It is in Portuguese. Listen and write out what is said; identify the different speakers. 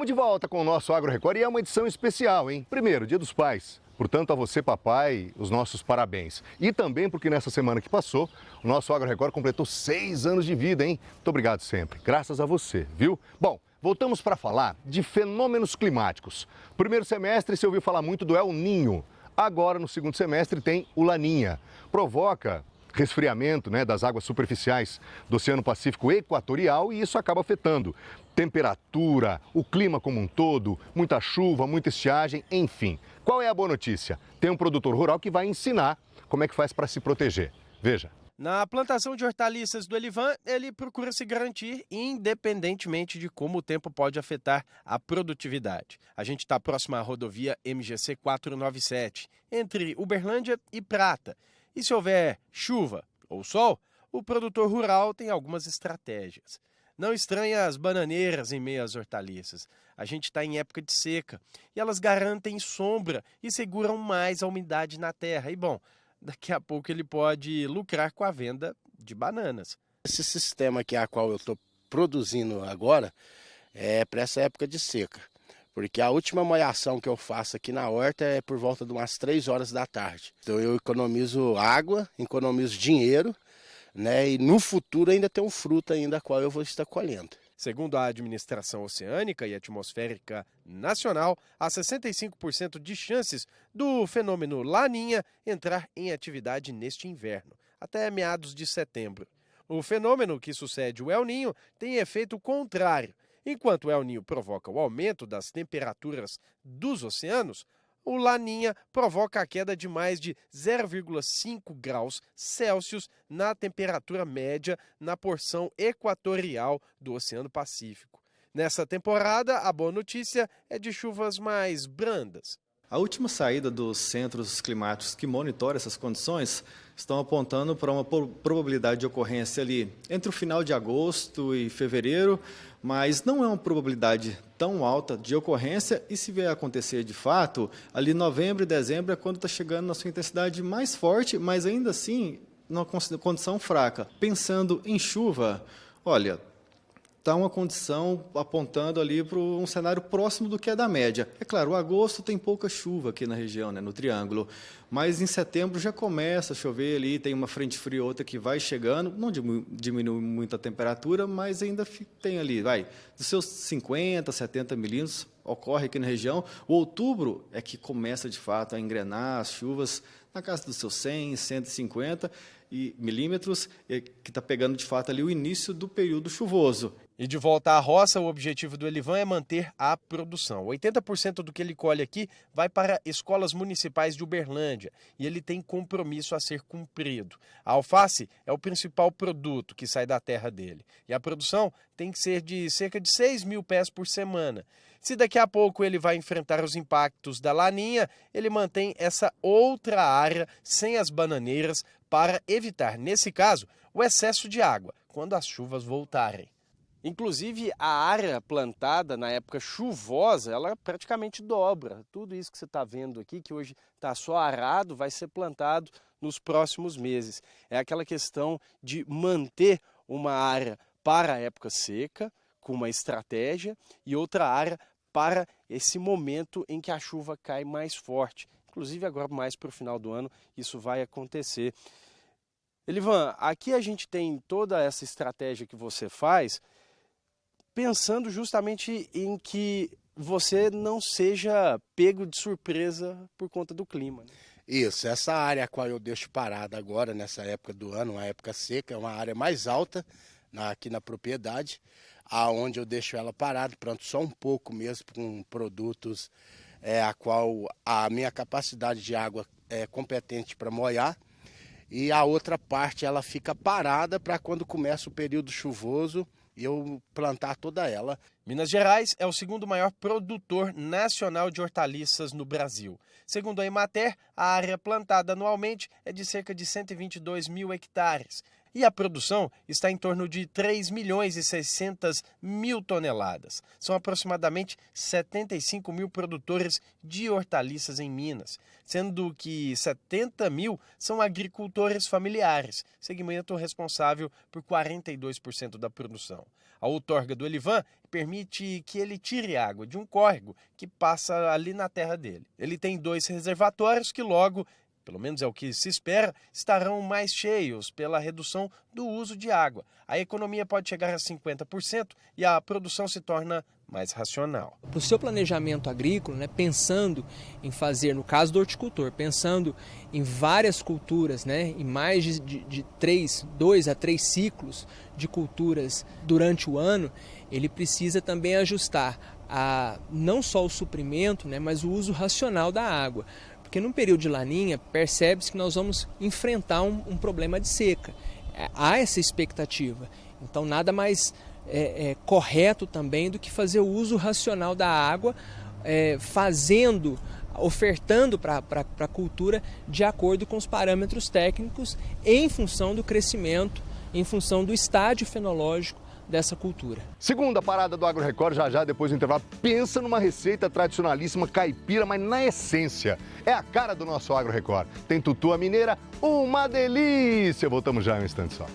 Speaker 1: Estamos de volta com o nosso Agro Record e é uma edição especial, hein? Primeiro, Dia dos Pais. Portanto, a você, papai, os nossos parabéns. E também porque nessa semana que passou, o nosso Agro Record completou 6 anos de vida, hein? Muito obrigado sempre. Graças a você, viu? Bom, voltamos para falar de fenômenos climáticos. Primeiro semestre, você ouviu falar muito do El Niño. Agora, no segundo semestre, tem o Laninha. Provoca resfriamento, das águas superficiais do Oceano Pacífico Equatorial e isso acaba afetando temperatura, o clima como um todo, muita chuva, muita estiagem, enfim. Qual é a boa notícia? Tem um produtor rural que vai ensinar como é que faz para se proteger. Veja.
Speaker 2: Na plantação de hortaliças do Elivan, ele procura se garantir independentemente de como o tempo pode afetar a produtividade. A gente está próximo à rodovia MGC 497, entre Uberlândia e Prata. E se houver chuva ou sol, o produtor rural tem algumas estratégias. Não estranha as bananeiras em meio às hortaliças. A gente está em época de seca e elas garantem sombra e seguram mais a umidade na terra. E bom, daqui a pouco ele pode lucrar com a venda de bananas.
Speaker 3: Esse sistema aqui a qual eu estou produzindo agora é para essa época de seca. Porque a última molhação que eu faço aqui na horta é por volta de umas 3 horas da tarde. Então eu economizo água, economizo dinheiro, e no futuro ainda tem um fruto ainda a qual eu vou estar colhendo.
Speaker 2: Segundo a Administração Oceânica e Atmosférica Nacional, há 65% de chances do fenômeno Laninha entrar em atividade neste inverno, até meados de setembro. O fenômeno que sucede o El Niño tem efeito contrário. Enquanto o El Niño provoca o aumento das temperaturas dos oceanos, o Laninha provoca a queda de mais de 0,5 graus Celsius na temperatura média na porção equatorial do Oceano Pacífico. Nessa temporada, a boa notícia é de chuvas mais brandas.
Speaker 4: A última saída dos centros climáticos que monitoram essas condições estão apontando para uma probabilidade de ocorrência ali entre o final de agosto e fevereiro, mas não é uma probabilidade tão alta de ocorrência e se vier acontecer de fato, ali novembro e dezembro é quando está chegando na sua intensidade mais forte, mas ainda assim numa condição fraca. Pensando em chuva, olha, está uma condição apontando ali para um cenário próximo do que é da média. É claro, o agosto tem pouca chuva aqui na região, no Triângulo, mas em setembro já começa a chover ali, tem uma frente fria outra que vai chegando, não diminui muito a temperatura, mas ainda tem ali, dos seus 50, 70 milímetros, ocorre aqui na região. O outubro é que começa de fato a engrenar as chuvas na casa dos seus 100, 150 milímetros, que está pegando de fato ali o início do período chuvoso.
Speaker 2: E de volta à roça, o objetivo do Elivan é manter a produção. 80% do que ele colhe aqui vai para escolas municipais de Uberlândia e ele tem compromisso a ser cumprido. A alface é o principal produto que sai da terra dele e a produção tem que ser de cerca de 6 mil pés por semana. Se daqui a pouco ele vai enfrentar os impactos da Laninha, ele mantém essa outra área sem as bananeiras para evitar, nesse caso, o excesso de água quando as chuvas voltarem. Inclusive, a área plantada na época chuvosa, ela praticamente dobra. Tudo isso que você está vendo aqui, que hoje está só arado, vai ser plantado nos próximos meses. É aquela questão de manter uma área para a época seca, com uma estratégia, e outra área para esse momento em que a chuva cai mais forte. Inclusive, agora mais para o final do ano, isso vai acontecer. Elivan, aqui a gente tem toda essa estratégia que você faz, pensando justamente em que você não seja pego de surpresa por conta do clima.
Speaker 3: Isso, essa área a qual eu deixo parada agora, nessa época do ano, uma época seca, é uma área mais alta aqui na propriedade, aonde eu deixo ela parada, pronto, só um pouco mesmo com produtos a qual a minha capacidade de água é competente para molhar. E a outra parte ela fica parada para quando começa o período chuvoso e eu plantar toda ela.
Speaker 2: Minas Gerais é o segundo maior produtor nacional de hortaliças no Brasil. Segundo a Emater, a área plantada anualmente é de cerca de 122 mil hectares. e a produção está em torno de 3.600.000 toneladas. São aproximadamente 75 mil produtores de hortaliças em Minas, sendo que 70 mil são agricultores familiares, segmento responsável por 42% da produção. A outorga do Elivan permite que ele tire água de um córrego que passa ali na terra dele. Ele tem 2 reservatórios que logo, pelo menos é o que se espera, estarão mais cheios pela redução do uso de água. A economia pode chegar a 50% e a produção se torna mais racional.
Speaker 5: Para o seu planejamento agrícola, né, pensando em fazer, no caso do horticultor, pensando em várias culturas, né, em mais de 2 a 3 ciclos de culturas durante o ano, ele precisa também ajustar não só o suprimento, né, mas o uso racional da água. Porque no período de laninha, percebe-se que nós vamos enfrentar um problema de seca. Há essa expectativa. Então, nada mais correto também do que fazer o uso racional da água, ofertando para a cultura de acordo com os parâmetros técnicos em função do crescimento, em função do estágio fenológico dessa cultura.
Speaker 1: Segunda parada do Agro Record, já depois do intervalo. Pensa numa receita tradicionalíssima caipira, mas na essência é a cara do nosso Agro Record. Tem tutua mineira, uma delícia! Voltamos já em um instante só.